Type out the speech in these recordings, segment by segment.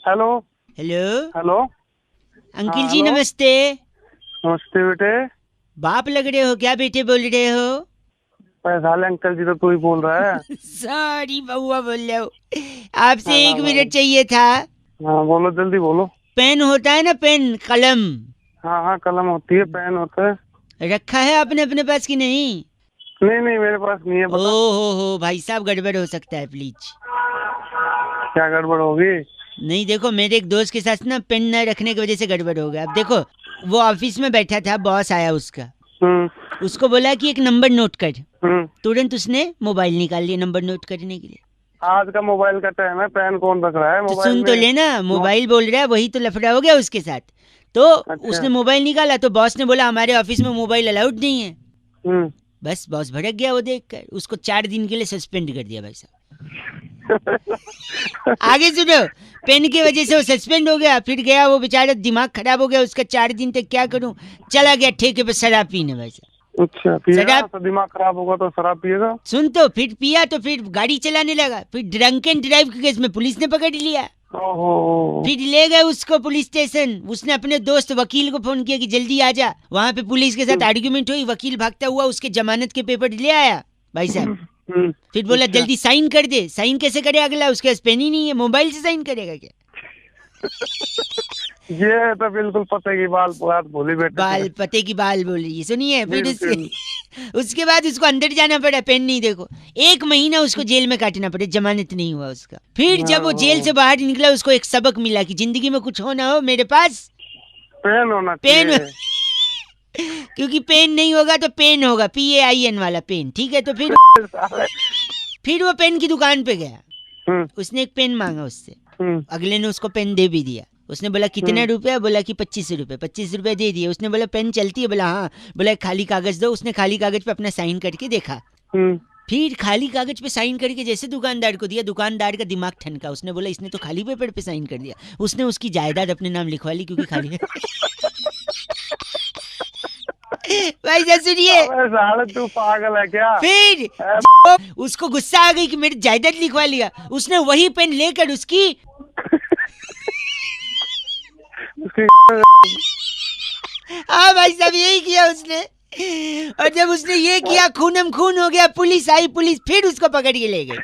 Hello hello hello. Uncle हाँ जी hello. नमस्ते। नमस्ते बेटे। बाप लग रहे हो क्या बेटे बोल रहे हो? पैसा ले अंकल जी, तो तू ही बोल रहा है। सॉरी बउआ बोल रहे हो। आपसे हाँ एक हाँ मिनट चाहिए था। हाँ, बोलो जल्दी बोलो। पेन होता है ना, पेन कलम हाँ हाँ, कलम होती है, पेन होता है। रखा है आपने अपने पास कि नहीं? नहीं नहीं, मेरे पास नहीं है, ओ बता। हो भाई साहब, गड़बड़ हो सकता है प्लीज। क्या गड़बड़ होगी? नहीं देखो, मेरे एक दोस्त के साथ ना पेन न रखने की वजह से गड़बड़ हो गया। अब देखो, वो ऑफिस में बैठा था, बॉस आया उसका, हम्म उसको बोला कि एक नंबर नोट कर। हम्म। तुरंत उसने मोबाइल निकाल लिया नंबर नोट करने के लिए। आज का मोबाइल का टाइम है, पेन कौन रख रहा है तो मोबाइल सुन तो में? लेना, नोट। मोबाइल बोल रहा है, वही तो लफड़ा हो गया उसके साथ। तो अच्छा। उसने मोबाइल निकाला तो बॉस ने बोला हमारे ऑफिस में मोबाइल अलाउड नहीं है। हम्म। बस बॉस भड़क गया, वो देखकर उसको 4 दिन के लिए सस्पेंड कर दिया भाई साहब। आगे सुनो, पेन की वजह से वो सस्पेंड हो गया, फिर गया वो बेचारा, दिमाग खराब हो गया उसका। 4 दिन तक क्या करूं, चला गया ठेके पे शराब पीने भाई साहब। अच्छा, पिएगा शराब तो दिमाग खराब होगा तो शराब पिएगा। सुन, तो फिर पिया तो फिर गाड़ी चलाने लगा, फिर ड्रंक एंड ड्राइव के केस में पुलिस ने पकड़ लिया। ओहो। फिर ले गए उसको पुलिस स्टेशन। उसने अपने दोस्त वकील को फोन किया कि जल्दी आ जा। वहां पे पुलिस के साथ आर्ग्यूमेंट हुई, वकील भागता हुआ उसके जमानत के पेपर ले आया भाई साहब। फिर बोला अच्छा। जल्दी साइन कर दे। साइन कैसे करे अगला, उसके पास पेन ही नहीं है, मोबाइल से साइन करेगा क्या? ये तो बिल्कुल पते की बात बोली बेटे बाल तूने। पते की बाल बोली, सुनिए। फिर बिल्कुल। उसके बाद उसको अंदर जाना पड़ा, पेन नहीं। देखो, 1 महीना उसको जेल में काटना पड़ा, जमानत नहीं हुआ उसका। फिर जब वो जेल से बाहर निकला, उसको एक सबक मिला कि जिंदगी में कुछ हो ना हो, मेरे पास पेन होना पेन। चाहिए। क्योंकि पेन नहीं होगा तो पेन होगा, PAIN वाला पेन, ठीक है? तो फिर वो पेन की दुकान पे गया। हम्म उसने एक पेन मांगा उससे, हम्म अगले ने उसको पेन दे भी दिया। उसने बोला कितने रुपया, बोला कि 25 रुपए। 25 रुपए दे दिए। उसने बोला पेन चलती है, बोला हाँ। बोला खाली कागज दो। उसने खाली कागज पे अपना साइन करके देखा। हम्म। फिर खाली कागज पे साइन करके जैसे दुकानदार को दिया, दुकानदार का दिमाग ठनका। उसने बोला इसने तो खाली पेपर पे साइन कर दिया। उसने उसकी जायदाद अपने नाम लिखवा ली, क्योंकि खाली भाई साहब सुनिए। अबे साले तू पागल है क्या? फिर है? उसको गुस्सा आ गई कि मेरी जायदाद लिखवा लिया। उसने वही पेन लेकर उसकी उसकी हाँ भाई साहब, यही किया उसने। और जब उसने ये किया, खूनम खून हो गया। पुलिस आई, पुलिस फिर उसको पकड़ के ले गई।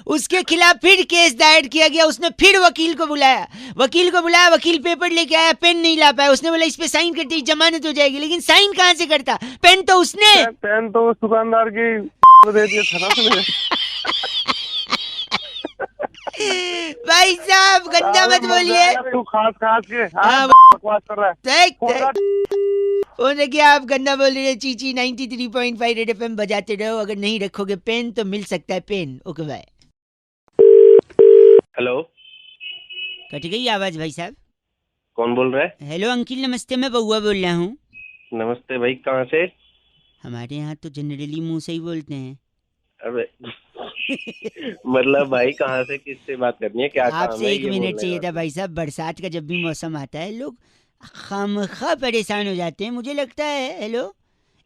उसके खिलाफ फिर केस दायर किया गया। उसने फिर वकील को बुलाया, वकील पेपर लेके आया, पेन नहीं ला पाया। उसने बोला इस पे साइन करते ही जमानत हो जाएगी, लेकिन साइन कहाँ से करता, पेन तो उसने पेन तो उस दुकानदार की दे दिया था ना उसने। भाई साहब गंदा अबे मत मर बोलिए। जाएगा तू खास खास के। हाँ, हाँ बकवास कर रहा है। देख फोन देख, काट। उन्होंने क्या, आप गंदा बोल रहे हैं। चीची 93.5 रेड FM बजाते रहो। अगर नहीं रखोगे पेन तो मिल सकता है pen. Okay bye. Hello, cut गई आवाज भाई साहब। कौन बोल रहा है? हेलो अंकिल नमस्ते, मैं बउआ बोल रहा हूँ। नमस्ते भाई, कहाँ से? हमारे यहाँ तो जनरली मुंह से ही बोलते हैं। अबे मतलब भाई कहाँ से, किससे बात करनी है, क्या काम आपसे है, एक ये मिनट बोलने चाहिए का था मतलब? भाई साहब। बरसात का जब भी मौसम आता है, लोग खामखा परेशान हो जाते हैं, मुझे लगता है। हेलो,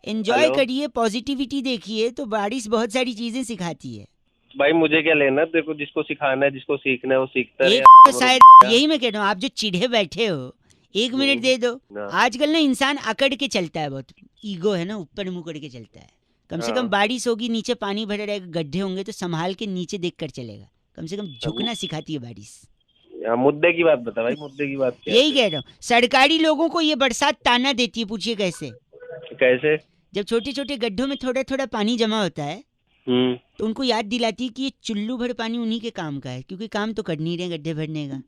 एंजॉय हेलो करिए, पॉजिटिविटी देखिए, तो बारिश बहुत सारी चीजें सिखाती है। भाई, मुझे क्या लेना? देखो, जिसको सिखाना है, जिसको सीखना है, वो सीखता रहे। एक तो हम रुक शायद गया। यही मैं कह रहा हूँ, आप जो चिढ़े बैठे हो, 1 मिनट दे दो। हाँ आजकल ना इंसान अकड़ के चलता है, बहुत ईगो है ना, ऊपर मुंह करके चलता है। कम से कम हाँ। बारिश होगी, नीचे पानी भरा रहेगा, गड्ढे होंगे तो संभाल के नीचे देख कर चलेगा। कम से कम झुकना सिखाती है बारिश। हाँ, मुद्दे की बात बता भाई, मुद्दे की बात क्या है यही फिर? कह रहा हूँ, सरकारी लोगों को ये बरसात ताना देती है। पूछिए कैसे? कैसे? जब छोटे छोटे गड्ढों में थोड़ा थोड़ा पानी जमा होता है, हम्म। तो उनको याद दिलाती है कि ये चुल्लू भर पानी उन्हीं के काम का है, क्योंकि काम तो कर नहीं रहे गड्ढे भरने का।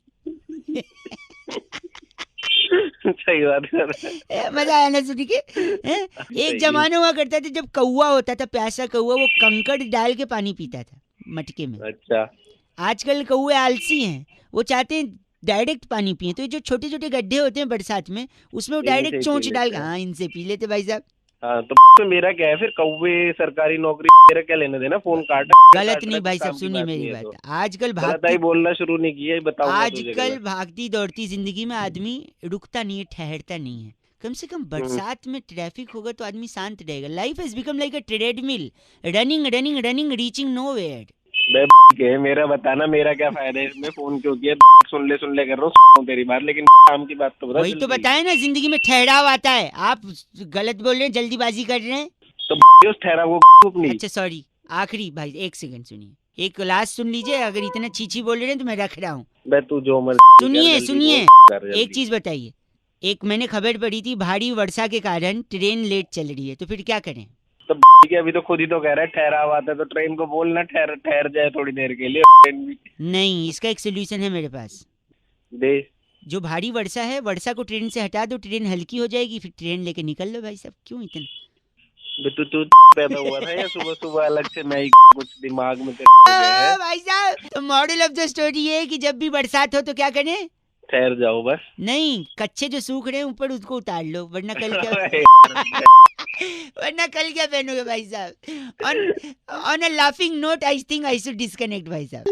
सही बात कर रहा मजा आया ना सुन के? हैं? है। एक सही है। जमाना हुआ करता था जब कौवा होता था, प्यासा कौवा, वो कंकड़ डाल के पानी पीता था मटके में। अच्छा। आजकल कौवे आलसी हैं, वो चाहते हैं डायरेक्ट पानी पिए। तो ये जो छोटे छोटे गड्ढे होते हैं बरसात में, उसमें वो इन्हीं से डायरेक्ट ही पी चोंच डाल के, लेते हैं। हाँ, इनसे पी लेते भाई साहब। हाँ, तो मेरा क्या है फिर? कौवे, सरकारी नौकरी, मेरा क्या लेना देना? फोन काट गलत काट रहा नहीं है, भाई कुछ साहब, काम की सुनिए बात नहीं मेरी है बात। तो। आजकल गलत आई भागती बोलना शुरू नहीं किया, बताऊंगा तुझे आजकल गलत। भागती दौड़ती जिंदगी में आदमी रुकता नहीं है, ठहरता नहीं है। कम से कम बरसात में ट्रैफिक होगा तो आदमी शांत रहेगा। Life has become like a treadmill, running running running, reaching nowhere. बे के मेरा बताना, मेरा क्या फायदा है इसमें, फोन क्यों किया? सुन ले कर रहा हूँ तेरी बात, लेकिन काम की बात तो बता वही तो जल्दी। बताया ना, जिंदगी में ठहराव आता है, आप गलत बोल रहे हैं, जल्दीबाजी कर रहे हैं। तो उस ठहरा वो अपनी। अच्छा सॉरी, आखिरी भाई 1 सेकंड सुनिए, एक लास्ट सुन लीजिए, अगर इतना चीची बोल रहे हैं तो मैं रख रहा हूँ। बे तू जो मर्जी कर, सुनिए जल्दी सुनिए, बोल, कर एक जल्दी। चीज बताइए, एक मैंने खबर पढ़ी थी, भारी वर्षा के कारण ट्रेन लेट चल रही है, तो फिर क्या करें? तो के अभी तो खुद ही तो कह रहा है ठहरा हुआ था, तो ट्रेन को बोलना ठहर ठहर जाए थोड़ी देर के लिए, ट्रेन भी नहीं, इसका एक सोल्यूशन है मेरे पास। दे। जो भारी वर्षा है, वर्षा को ट्रेन से हटा दो, ट्रेन हल्की हो जाएगी, फिर ट्रेन लेके निकल लो भाई साहब, क्यों इतना? बे तू पैदा हुआ था या सुबह सुबह अलग से नई कुछ दिमाग में तेरे हो गए हैं? भाई साहब, तो मॉडल ऑफ द स्टोरी ये है कि जब भी बरसात हो तो क्या करें? ठहर जाओ बस। नहीं, कच्चे जो सूख रहे हैं ऊपर उसको उतार लो, वरना कल क्या वरना कल क्या पहनोगे भाई साहब? On a laughing note I think I should disconnect भाई साहब।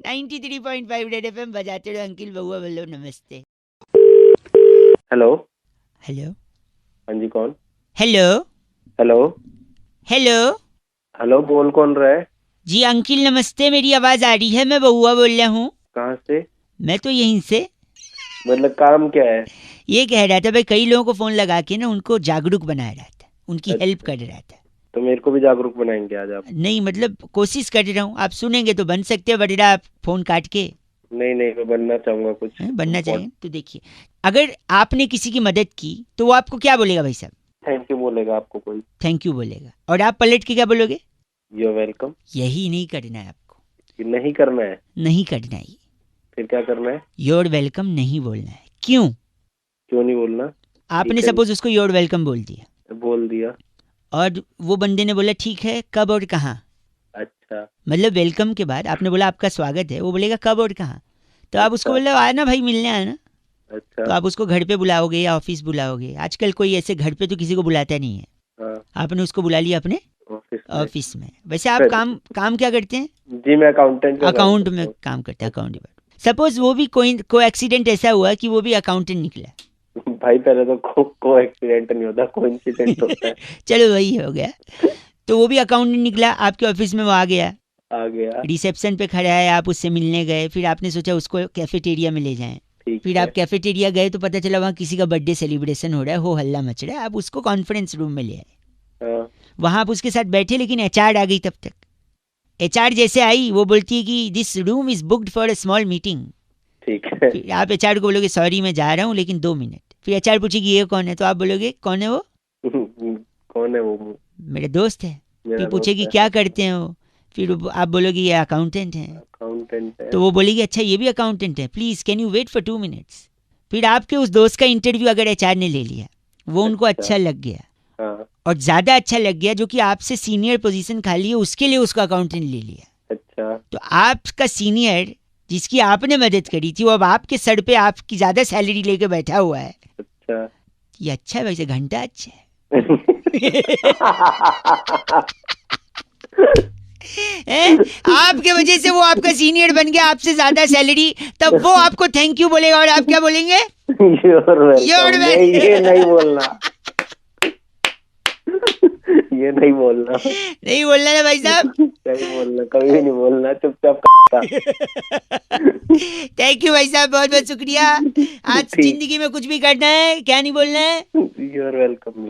93.5 रेड एफएम बजाते रहो, अंकिल बउआ बोलो नमस्ते। हेलो। हेलो हाँ जी, कौन? Hello hello. हेलो हेलो, बोल कौन रहा है? जी अंकिल नमस्ते, मेरी आवाज आ रही है? मैं बउआ बोल रहा हूँ। कहाँ से? मैं तो यहीं से। मतलब काम क्या है? ये कह रहा था भाई, कई लोगों को फोन लगा के ना उनको जागरूक बनाया रहा था, उनकी हेल्प कर रहा था। तो मेरे को भी जागरूक बनाएंगे आज आप? नहीं मतलब कोशिश कर रहा हूँ, आप सुनेंगे तो बन सकते हैं, वरना आप फोन काट के नहीं नहीं, मैं बनना चाहूंगा कुछ। बनना चाहिए। तो देखिए, अगर आपने किसी की मदद की तो वो आपको क्या बोलेगा भाई साहब? थैंक यू बोलेगा आपको कोई? थैंक यू बोलेगा, और आप पलट के क्या बोलोगे? You welcome. यही नहीं करना है आपको, नहीं करना है? नहीं करना है, फिर क्या करना है? योर वेलकम नहीं बोलना है। क्यों? क्यों नहीं बोलना? आपने ठीक है। सपोज उसको योर वेलकम बोल दिया, बोल दिया। और वो बंदे ने बोला ठीक है, कब और कहाँ? अच्छा। मतलब वेलकम के बाद आपने बोला आपका स्वागत है, वो बोलेगा कब और कहाँ? तो आप उसको बोले आना भाई, मिलने आना। अच्छा। तो आप उसको घर पे बुलाओगे या ऑफिस बुलाओगे? आजकल कोई ऐसे घर पे तो किसी को बुलाता नहीं है। हाँ, आपने उसको बुला लिया अपने ऑफिस में। ऑफिस में। वैसे आप काम क्या करते हैं? जी, मैं अकाउंटेंट का काम अकाउंट करता में हूँ। काम करते हैं, अकाउंट डिपार्टमेंट। सपोज वो भी कोई एक्सीडेंट ऐसा हुआ कि वो भी अकाउंटेंट निकला। भाई पहले तो को एक्सीडेंट नहीं होता, कोइंसिडेंट होता है। चलो वही हो गया। तो वो भी अकाउंटेंट निकला, आपके ऑफिस में वो आ गया, आ गया। रिसेप्शन पे खड़ा है, आप उससे मिलने गए, फिर आपने सोचा उसको कैफेटेरिया में ले जाएं। ठीक फिर है। आप कैफेटेरिया गए तो पता चला वहाँ किसी का बर्थडे सेलिब्रेशन हो रहा है, हो हल्ला मच रहा है, आप उसको कॉन्फ्रेंस रूम में ले आए। हाँ, वहाँ आप उसके साथ बैठे, लेकिन एचआर आ गई तब तक। एचआर जैसे आई वो बोलती है कि this room is booked for a small meeting. ठीक है। फिर आप एचआर को बोलोगे सॉरी मैं जा रहा हूँ लेकिन 2 मिनट। फिर एचआर पूछेगी ये कौन है, तो आप बोलोगे कौन है वो? कौन है वो? मेरे दोस्त है। मेरा फिर दोस्त पूछेगी है। क्या करते हैं वो? फिर आप बोलोगे ये अकाउंटेंट हैं। अकाउंटेंट है। तो वो बोलेगी अच्छा ये भी अकाउंटेंट है, please can you wait for 2 minutes. फिर आपके उस दोस्त का इंटरव्यू अगर एचआर ने ले लिया, वो उनको अच्छा लग गया, हाँ। और ज्यादा अच्छा लग गया, जो कि आपसे सीनियर पोजीशन खाली है उसके लिए उसका अकाउंटेंट ले लिया, अच्छा। तो आपका सीनियर जिसकी आपने मदद करी थी वो अब आपके सर पे आपकी ज्यादा सैलरी लेके बैठा हुआ है। अच्छा। ये अच्छा है, वैसे घंटा अच्छा है। आपके वजह से वो आपका सीनियर बन गया, आपसे ज्यादा सैलरी, तब वो आपको थैंक यू बोलेगा और आप क्या बोलेंगे? You're welcome। ये नहीं बोलना। ये नहीं बोलना। नहीं बोलना ना भाई साहब। नहीं बोलना, कभी भी नहीं बोलना, चुपचाप। थैंक यू भाई साहब, बहुत बहुत शुक्रिया। आज जिंदगी में कुछ भी करना है, क्या नहीं बोलना है? You're welcome।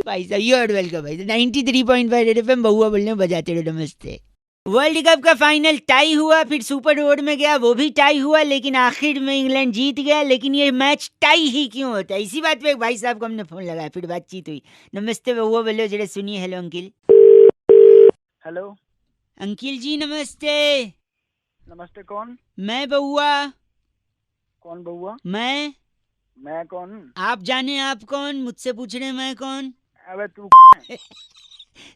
भाई साहब यू आर वेलकम भाई। 93.5 रेड एफएम बउआ बोलने बजाते रहो नमस्ते। वर्ल्ड कप का फाइनल टाई हुआ, फिर सुपर ओवर में गया, वो भी टाई हुआ, लेकिन आखिर में इंग्लैंड जीत गया। लेकिन ये मैच टाई ही क्यों होता है? इसी बात पे एक भाई साहब को हमने फोन लगाया, फिर बातचीत हुई। नमस्ते बउआ बोलो जरा सुनिए। Hello uncle. हेलो। अंकिल जी नमस्ते। नमस्ते, कौन? मैं बउआ। कौन बउआ? मैं कौन? आप जाने आप कौन, मुझसे पूछ रहे मैं कौन? अबे तू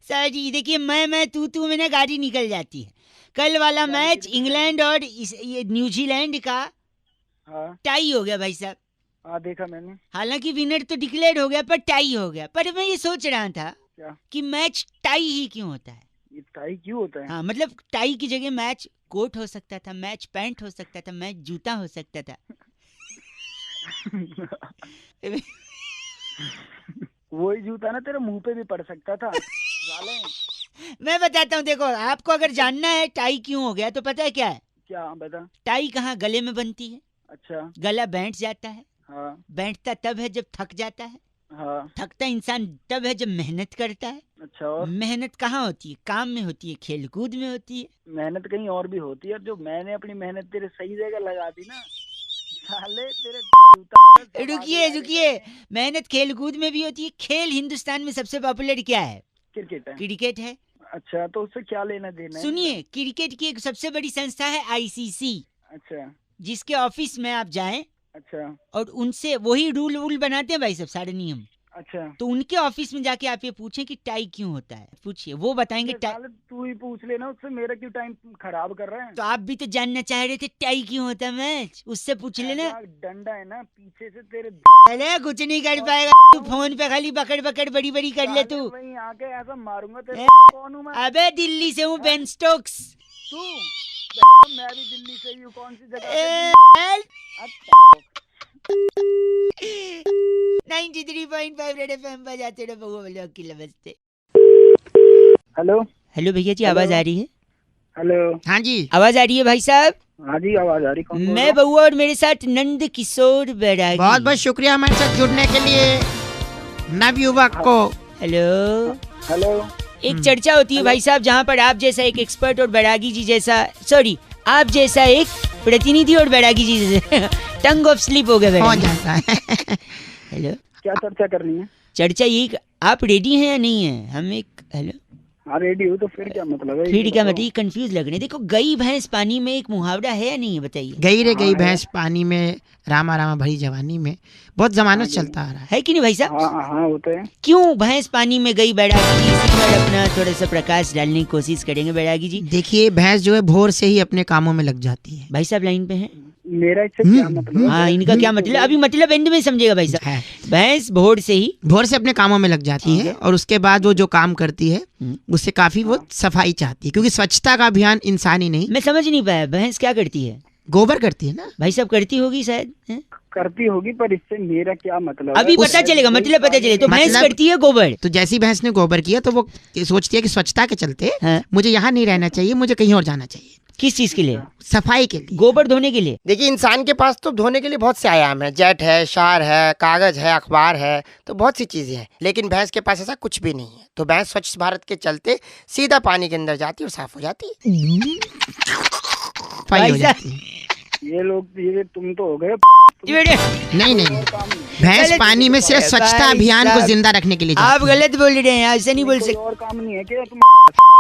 सर जी देखिए, मैं तू में ना गाड़ी निकल जाती है। कल वाला मैच इंग्लैंड और ये न्यूजीलैंड का हाँ टाई हो गया भाई साहब। हाँ, देखा मैंने। हालांकि विनर तो डिक्लेयर हो गया पर टाई हो गया। पर मैं ये सोच रहा था क्या? कि मैच टाई ही क्यों होता है? ये टाई क्यों होता है? हाँ मतलब टाई की जगह मैच कोट हो सकता था, मैच पैंट हो सकता था, मैच जूता हो सकता था। वही जूता ना तेरे मुंह पे भी पड़ सकता था साले। मैं बताता हूँ, देखो आपको अगर जानना है टाई क्यों हो गया तो पता है क्या है? क्या बता। टाई कहाँ गले में बनती है, अच्छा। गला बैठ जाता है। हाँ बैठता तब है जब थक जाता है, हाँ। थकता इंसान तब है जब मेहनत करता है। अच्छा, और मेहनत कहाँ होती है? काम में होती है, खेल कूद में होती है। मेहनत कहीं और भी होती है। जो मैंने अपनी मेहनत तेरे सही जगह लगा दी ना, साले तेरे रुकिए रुकिए, मेहनत खेल कूद में भी होती है। खेल हिंदुस्तान में सबसे पॉपुलर क्या है? क्रिकेट है। क्रिकेट है। अच्छा, तो उससे क्या लेना देना है? सुनिए, क्रिकेट की एक सबसे बड़ी संस्था है आईसीसी, अच्छा जिसके ऑफिस में आप जाएं अच्छा और उनसे वही रूल वूल बनाते हैं भाई सब, सारे नियम। अच्छा। तो उनके ऑफिस में जाके आप ये पूछें कि टाई क्यों होता है, पूछिए, वो बताएंगे अरे टाई। साले तू ही पूछ लेना उससे, मेरा क्यों टाइम खराब कर रहा है? तो आप भी तो जानना चाह रहे थे टाई क्यों होता है मैच, उससे पूछ लेना। ऐसा डंडा है ना पीछे से तेरे अरे कुछ नहीं कर पाएगा तू, फोन पे खाली बकड़ बकड़ बड़ी बड़ी कर ले तू। वहीं आके ऐसा मारूंगा तेरे। ए, कौन हूँ मैं? अबे दिल्ली से हूँ, बेन स्टोक्स। तू मैं भी दिल्ली से ही हूँ। कौन सी जगह ए, पे? अच्छा। 93.5 रेड एफएम बजाते रहो बउआ वालों की। नमस्ते। हेलो हेलो भैया जी, आवाज आ रही है? हेलो। हाँ जी। आवाज आ रही है भाई साहब? हाँ जी, आवाज आ रही। कौन बोल रहा? मैं बउआ और मेरे साथ नंद किशोर बैरागी। बहुत बहुत शुक्रिया हमारे साथ जुड़ने के लिए नवयुवक को। हेलो। हेलो। एक चर्चा होती है भाई साहब, जहाँ पर आप जैसा एक एक्सपर्ट और बैरागी जी जैसा, सॉरी, आप जैसा एक प्रतिनिधि और बैरागी जी जैसे टंग ऑफ स्लिप हो गया हो बैरागी। जाता है। हेलो। क्या चर्चा करनी है? चर्चा यही, आप रेडी हैं या नहीं है? हम एक, हेलो, हाँ रेडी हूँ। तो फिर क्या मतलब है? फिर क्या मतलब? कंफ्यूज लग रहे हैं। देखो, गई भैंस पानी में एक मुहावरा है या नहीं है, बताइए। गई रे गई हाँ, भैंस पानी में, रामा रामा भरी जवानी में, बहुत जमानों से चलता आ रहा है। है कि नहीं भाई साहब? हाँ हाँ होते हैं। क्यों भैंस पानी में गई बैरागी जी, इसी पर अपना थोड़ा सा प्रकाश डालने की कोशिश करेंगे बैरागी जी। देखिए, भैंस जो है भोर से ही अपने कामों में लग जाती है। भाई साहब लाइन पे हैं? मेरा इससे क्या मतलब है? हाँ, इनका क्या मतलब? अभी मतलब एंड में समझेगा भाई साहब। है। भैंस भोर से ही भोर से अपने कामों में लग जाती है और उसके बाद वो जो काम करती है उससे काफी वो सफाई चाहती है, क्योंकि स्वच्छता का अभियान इंसान ही नहीं, मैं समझ नहीं पाया, भैंस क्या करती है? गोबर करती है ना। भाई साहब करती होगी शायद, हैं? करती होगी, पर इससे मेरा क्या मतलब अभी है? पता चलेगा, मतलब पता चले। तो भैंस मतलब- करती है गोबर। तो जैसी भैंस ने गोबर किया तो वो सोचती है कि स्वच्छता के चलते हाँ। मुझे यहाँ नहीं रहना चाहिए, मुझे कहीं और जाना चाहिए, किस चीज के लिए? सफाई के लिए। गोबर धोने के लिए। देखिए, इंसान के पास तो धोने के लिए बहुत से आयाम है, जेट है, शार है, कागज है, अखबार है, तो बहुत सी चीजें हैं। लेकिन भैंस के पास ऐसा कुछ भी नहीं है। तो भैंस स्वच्छ भारत के चलते सीधा पानी के अंदर जाती है और साफ हो जाती है। सफाई हो भाई जाती है। ये लोग, ये तुम तो हो गए। नहीं नहीं, काम नहीं। भैंस गलत पानी में सिर्फ स्वच्छता भाई अभियान को साहब, जिंदा रखने के लिए आप जाती है। गलत बोल रहे हैं, ऐसे नहीं बोल कोई सकते। और काम नहीं है क्या? तुम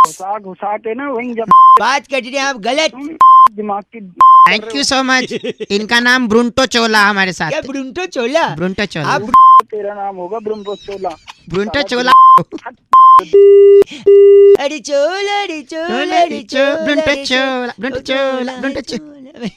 घुसा घुसा के ना वहीं जब बात कर रहे हैं आप गलत। तुम दिमाग की थैंक यू सो मच। इनका नाम ब्रुंटो चोला हमारे साथ क्या है। ब्रुंटो चोला? ब्रुंटो चोला। आप तेरा नाम होगा ब्रह्मो चोला। ब्रुंटो चोला। अरे चोला, अरे चोला, अरे चोला, ब्रुंटो अरे चोला, ब्रुंटो चोला, ब्रुंटो चोला।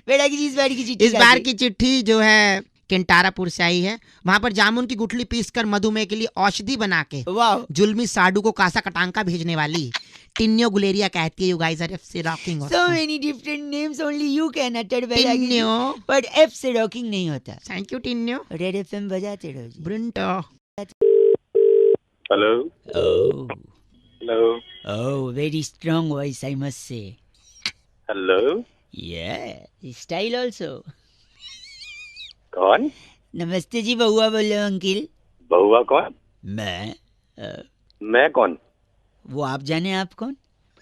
बैरागी जी, इस बार की चिट्ठी इस बार की चिट्ठी जो है केंटारापुर से आई है। वहाँ पर जामुन की गुठली पीसकर मधुमेह के लिए औषधि बना के वाह। जुल्मी साडू को कासा कटांका भेजने वाली टिन्यो गुलेरिया कहती है, यू गाइस आर एफ से rocking. So many different names only you can utter, Bairagi ji. Tinyo. But F से रॉकिंग नहीं होता। Thank you Tinyo. Red FM बजाते रहो जी। ब्रुंटो। Hello Oh, hello oh, very strong voice, I must say. Hello. Yeah, style also. कौन? नमस्ते जी, बउआ बोल रहे हो अंकिल? बहुआ कौन? मैं कौन? वो आप जाने आप कौन?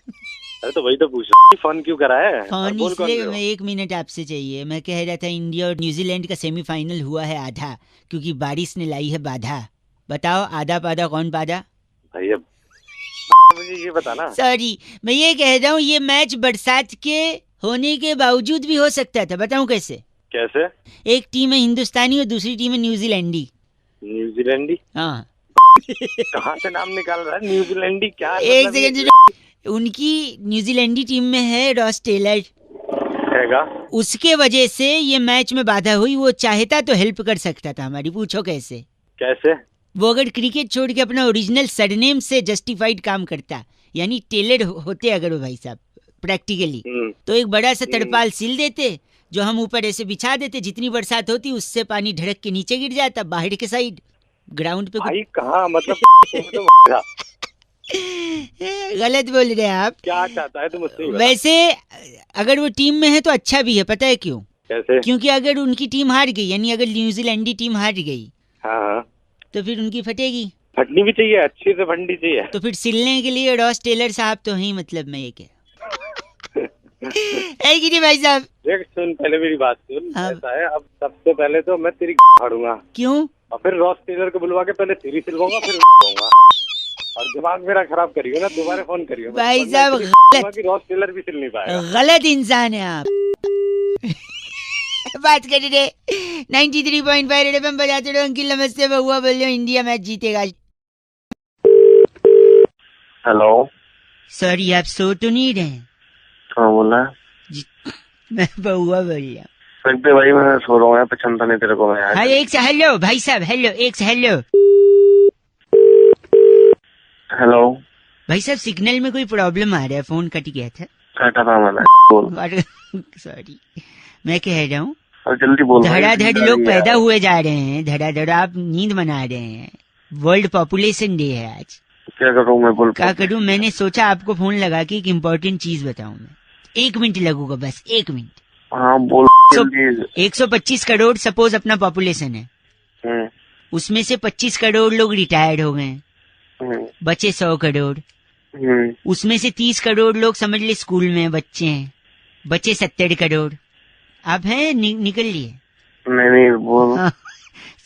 अरे तो वही तो पूछ रहा हूँ, फोन क्यों करा है? फोन बोल कौन इसलिए, रहे हो? मैं 1 मिनट आपसे चाहिए। मैं कह रहा था इंडिया और न्यूजीलैंड का सेमीफाइनल हुआ है आधा, क्योंकि बारिश ने लाई है बाधा। बताओ आधा पाधा कौन पाधा? भैया मुझे ये बताना। सॉरी, मैं ये कह रहा हूँ, ये मैच बरसात के होने के बावजूद भी हो सकता था। बताऊँ कैसे? कैसे? एक टीम है हिंदुस्तानी और दूसरी टीम है न्यूजीलैंडी। न्यूजीलैंडी? हाँ। कहाँ से नाम निकाल रहा है न्यूजीलैंडी? क्या एक मतलब ये सेकंड, उनकी न्यूजीलैंडी टीम में है रॉस टेलर। हैगा? उसके वजह से ये मैच में बाधा हुई। वो चाहता तो हेल्प कर सकता था हमारी। पूछो कैसे? कैसे? वो अगर क्रिकेट छोड़ के अपना ओरिजिनल सरनेम से जस्टिफाइड काम करता, यानी टेलर होते अगर वो भाई साहब प्रैक्टिकली, तो एक बड़ा सा तरपाल सिल देते, जो हम ऊपर ऐसे बिछा देते। जितनी बरसात होती उससे पानी ढड़क के नीचे गिर जाता बाहर के साइड ग्राउंड पे। भाई कहाँ मतलब गलत बोल रहे हैं आप। क्या चाहता है तू मुझसे ही बता। वैसे अगर वो टीम में है तो अच्छा भी है, पता है क्यों? कैसे? क्योंकि अगर उनकी टीम हार गई, यानी अगर न्यूजीलैंडी टीम हार गई, हाँ हाँ, तो फिर उनकी फटेगी। फटनी भी चाहिए, अच्छी से फटनी चाहिए। तो फिर सिलने के लिए रॉस टेलर साहब तो हैं, मतलब मैं ये कह है कि नहीं भाई साहब? देख सुन, पहले मेरी बात सुन। हाँ। ऐसा है, अब सबसे पहले तो मैं तेरी फाड़ूंगा क्यों? और फिर रॉस टेलर को बुलवा के पहले तेरी सिलवाऊंगा, फिर दूंगा। और दिमाग मेरा खराब करियो ना, दोबारा फोन करियो। भाई वरना साहब, इतनी गलत कि रॉस टेलर भी सिल नहीं पाएगा। गलत इंसान है आप। बात कर रहे 93.5 रेड एफएम बजाते रहो। अंकिल नमस्ते, बहुआ बोल रहे हो, इंडिया मैच जीतेगा। हेलो, सॉरी, आप सो तो नहीं रहे? हाँ बोला। मैं बहुआ बोल रहा हूँ। सकते भाई, मैं सो रहा हूँ यार, पसंद नहीं तेरे को। मैं हाँ, एक से हेलो भाई साहब, हेलो, एक से हेलो। हेलो भाई साहब, सिग्नल में कोई प्रॉब्लम आ रहा है, फोन कट गया था। काटा था मैंने, बोल। सॉरी, मैं कह रहा हूँ और जल्दी बोल। धड़ाधड़ लोग पैदा हुए जा रहे हैं, धड़ाधड़ आप नींद बना रहे हैं। वर्ल्ड पॉपुलेशन डे है आज। क्या करूँ मैं, बोल। क्या करूँ? मैंने सोचा आपको फोन लगा के एक इम्पोर्टेंट चीज बताऊं मैं। 1 मिनट लगूगा, बस 1 मिनट। हाँ बोल जल्दी। 125 करोड़ सपोज अपना पॉपुलेशन है। उसमें से 25 करोड़ लोग रिटायर्ड हो गए, बचे 100 करोड़। उसमें से 30 करोड़ लोग समझ ले स्कूल में बच्चे हैं, बचे 70 करोड़। आप हैं निकल लिए? नहीं बोल। हाँ,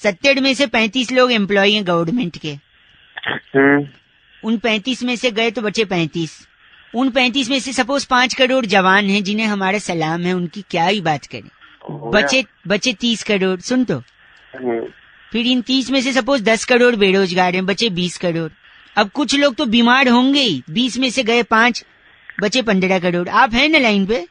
70 में से 35 लोग एम्प्लॉय हैं गवर्नमेंट के। उन 35 में से गए तो बचे 35। उन 35 में से सपोज 5 करोड़ जवान हैं जिन्हें हमारा सलाम है, उनकी क्या ही बात करें। बचे 30 करोड़। सुन तो, फिर इन 30 में से सपोज 10 करोड़ बेरोजगार हैं, बचे 20 करोड़। अब कुछ लोग तो बीमार होंगे ही, 20 में से गए 5, बचे 15 करोड़। आप हैं ना लाइन पे?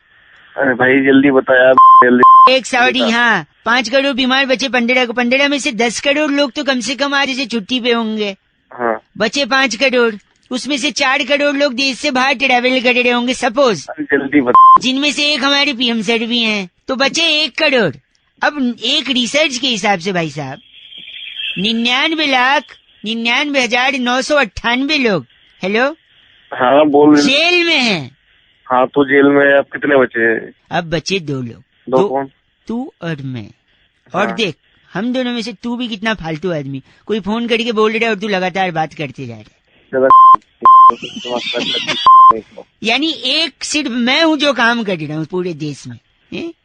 अरे भाई जल्दी बता यार, जल्दी। एक सॉरी, हाँ, 5 करोड़ बीमार, बचे 15 को। 15 में से 10 करोड़ लोग तो कम से कम आज से छुट्टी पे होंगे, हाँ। बचे 5 करोड़। उसमें से 4 करोड़ लोग देश से बाहर ट्रैवल कर रहे होंगे सपोज, जल्दी बता। जिनमें से एक हमारे पीएम सर भी हैं, तो बचे 1 करोड़। अब एक रिसर्च के हिसाब से भाई साहब 99,99,998 लोग, हेलो, हाँ बोल। जेल में हैं। हाँ तो जेल में अब कितने बचे? अब बचे 2 लोग। दो कौन? तू और मैं। और हाँ। देख, हम दोनों में से तू भी कितना फालतू आदमी, कोई फोन करके बोल रहा है और तू लगातार बात करते जा रहा है। यानी एक सिर्फ मैं हूँ जो काम कर रहा हूँ पूरे देश में।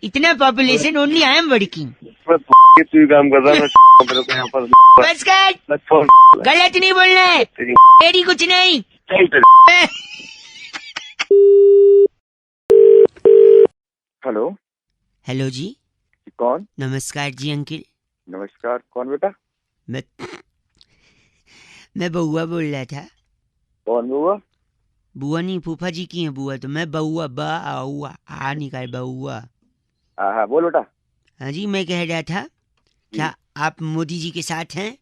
इतना population, only I am working. तू काम कर रहा है, मेरे को यहाँ पर बस कर, गलत नहीं बोलना है, तेरी कुछ नहीं। हेलो। हेलो जी, कौन? नमस्कार जी अंकिल। नमस्कार, कौन बेटा? मैं बउआ बोल रहा था। कौन बुआ? बुआ नहीं, फूफा जी की है बुआ, तो मैं बउआ, बउआ आ निकाल बउआ। हाँ बोल बेटा। हाँ जी, मैं कह रहा था, क्या आप मोदी जी के साथ हैं?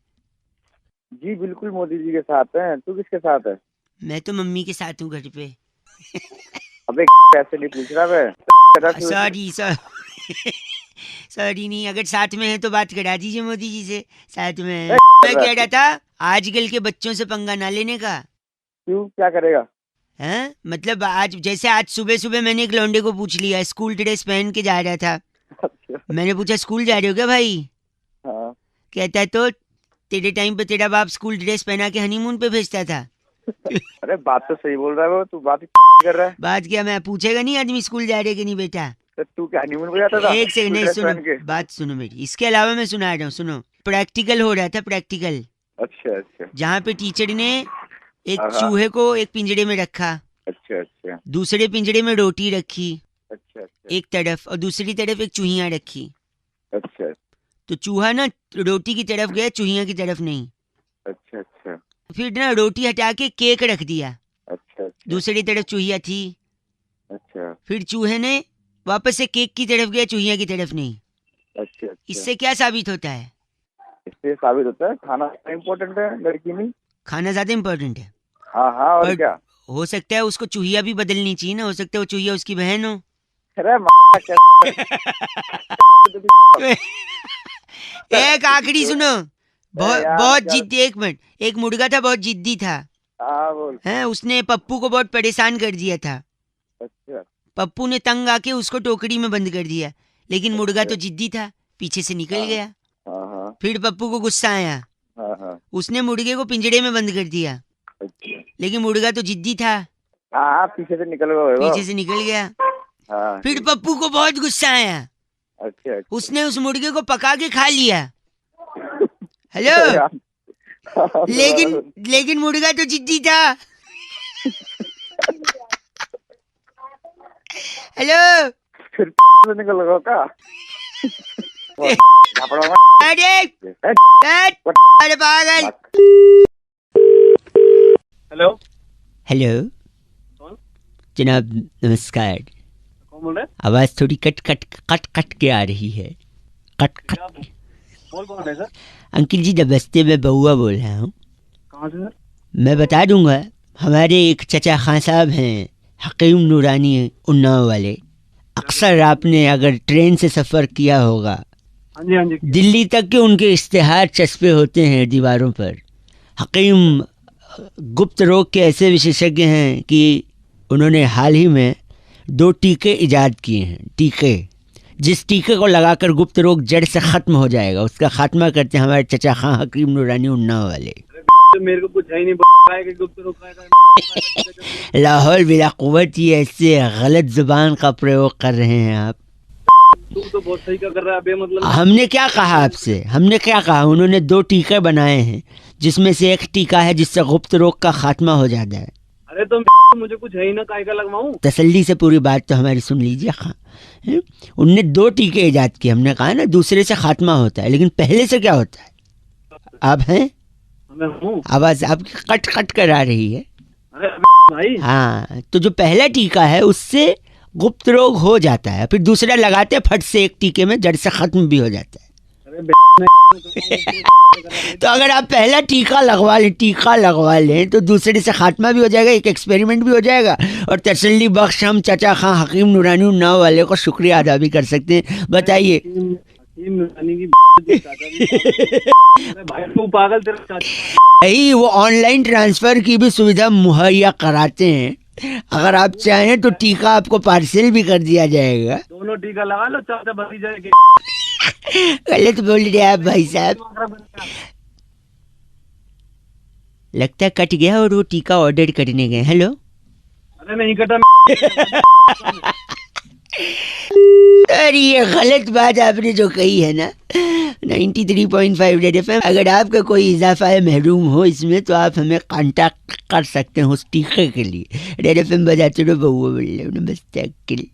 जी बिल्कुल मोदी जी के साथ हैं। तू किसके साथ है? मैं तो मम्मी के साथ हूँ घर पे। अबे कैसे नहीं पूछ रहा मैं? सॉरी सॉरी नहीं, अगर साथ में है तो बात करा दीजिए मोदी जी से, साथ में है। मैं कह रहा था आजकल के बच्चों से पंगा ना लेने का। क्यों, क्या करेगा? हैं? मतलब आज सुबह सुबह मैंने एक लौंडे को पूछ लिया, स्कूल ड्रेस पहन के जा रहा था। अच्छा। मैंने पूछा स्कूल जा रहे हो क्या भाई? हाँ। कहता है तो तेरे टाइम पे तेरा बाप स्कूल ड्रेस पहना के हनीमून पे भेजता था। अरे बात तो सही बोल रहा है वो, तू बात कर रहा है। बात क्या, मैं पूछेगा नहीं आदमी स्कूल जा रहे कि नहीं बेटा? तो तू क्या हनीमून पे जाता था? एक सेकंड, नहीं ड्रेस पहन सुनो, के? बात सुनो मेरी। इसके अलावा मैं सुना रहा हूँ, सुनो। प्रैक्टिकल हो रहा था, प्रैक्टिकल, अच्छा अच्छा जहाँ पे टीचर ने एक हाँ। चूहे को एक पिंजरे में रखा, अच्छा अच्छा दूसरे पिंजरे में रोटी रखी अच्छा अच्छा एक तरफ, और दूसरी तरफ एक चूहिया रखी। अच्छा तो चूहा ना रोटी की तरफ गया, चूहिया की तरफ नहीं। अच्छा अच्छा फिर ना रोटी हटा के केक रख दिया, अच्छा दूसरी तरफ चूहिया थी। अच्छा फिर चूहे ने वापस से केक की तरफ गया, चूहिया की तरफ नहीं। अच्छा। इससे क्या साबित होता है? इससे साबित होता है खाना इम्पोर्टेंट है लड़की में। खाना ज्यादा इम्पोर्टेंट है। हाँ हाँ, और पर- क्या? हो सकता है उसको चूहिया भी बदलनी चाहिए ना, हो सकता है वो चूहिया उसकी बहन हो। अरे एक आखिरी सुनो, बहुत यार, बहुत क्या- जिद्दी, एक मिनट, एक मुर्गा था बहुत जिद्दी था। हाँ बोल। हैं, उसने पप्पू को बहुत परेशान कर दिया था। अच्छा पप्पू ने तंग आके उसको टोकरी में बंद कर दिया, लेकिन मुर्गा तो जिद्दी था, पीछे से निकल गया। हाँ हाँ फिर पप्पू को गुस्सा आया, हाँ हाँ उसने मुर्गे को पिंजड़े में बंद कर दिया, अच्छा लेकिन मुर्गा तो जिद्दी था, हाँ पीछे से निकल गए वो। पीछे से निकल गया। हाँ फिर पप्पू को बहुत गुस्सा आया, अच्छा उसने उस मुर्गे को पका के खा लिया। हेलो, अच्छा। लेकिन मुर्गा तो जिद्दी था। हेलो, फिर से निकल गए का। अरे अरे पागल। हेलो हेलो कौन? जनाब, नमस्कार। कौन बोल रहे हैं? आवाज थोड़ी कट के आ रही है, कट। बोल कौन रहे सर? अंकिल जी, नमस्ते, मैं बउआ बोल रहा हूँ। कहाँ से सर? मैं बता दूंगा, हमारे एक चचा खां साहब हैं, हकीम नूरानी उन्नाव वाले। अक्सर आपने अगर ट्रेन से सफ़र किया होगा, हाँ जी हाँ जी। दिल्ली तक के उनके इश्तेहार चस्पे होते हैं दीवारों पर। हकीम गुप्त रोग के ऐसे विशेषज्ञ हैं कि उन्होंने हाल ही में 2 टीके इजाद किए हैं। टीके, जिस टीके को लगाकर गुप्त रोग जड़ से ख़त्म हो जाएगा, उसका खात्मा करते हैं हमारे चचा खां हकीम नूरानी उन्नाव वाले। तो मेरे को कुछ है ही नहीं कि गुप्त रोग का। लाहौल बिला कुव्वत, ये ऐसे गलत जुबान का प्रयोग कर रहे हैं आप। तू तो बहुत सही का कर रहा है बे, मतलब हमने क्या कहा आपसे, हमने क्या कहा? उन्होंने 2 टीके बनाए हैं, जिसमें से एक टीका है जिससे गुप्त रोग का खात्मा हो जाता है। अरे तो मुझे कुछ है ही ना, काय का लगवाऊं? तसल्ली से पूरी बात तो हमारी सुन लीजिए खां। उनने 2 टीके इजाद किए। हमने कहा ना, दूसरे से खात्मा होता है, लेकिन पहले से क्या होता है? आप हैं? मैं हूँ। आवाज आपकी कट कर आ रही है। अरे भाई, हाँ, तो जो पहला टीका है उससे गुप्त रोग हो जाता है, फिर दूसरा लगाते फट से एक टीके में जड़ से खत्म भी हो जाता है। तो अगर आप पहला टीका लगवा लें तो दूसरे से खात्मा भी हो जाएगा, एक एक्सपेरिमेंट भी हो जाएगा, और तसल्ली बख्श हम चचा खां हकीम नूरानी उन्नाव वाले को शुक्रिया अदा भी कर सकते हैं। बताइए। भाई तू पागल, तेरा चाचा। यही वो ऑनलाइन ट्रांसफर की भी सुविधा मुहैया कराते हैं। अगर आप चाहें तो टीका आपको पार्सल भी कर दिया जाएगा। दोनों टीका लगा लो, चाचा भतीजा के। गलत बोल रहे आप भाई साहब। लगता है कट गया और वो टीका ऑर्डर करने गए। हेलो, अरे नहीं कटा। अरे ये गलत बात आपने जो कही है ना। 93.5 रेड एफएम, अगर आपका कोई इजाफा है महरूम हो इसमें, तो आप हमें कांटेक्ट कर सकते हैं उस टीके के लिए। रेड एफएम बजाते रहो, बउआ बोल रहे हो। नमस्ते अंकिल।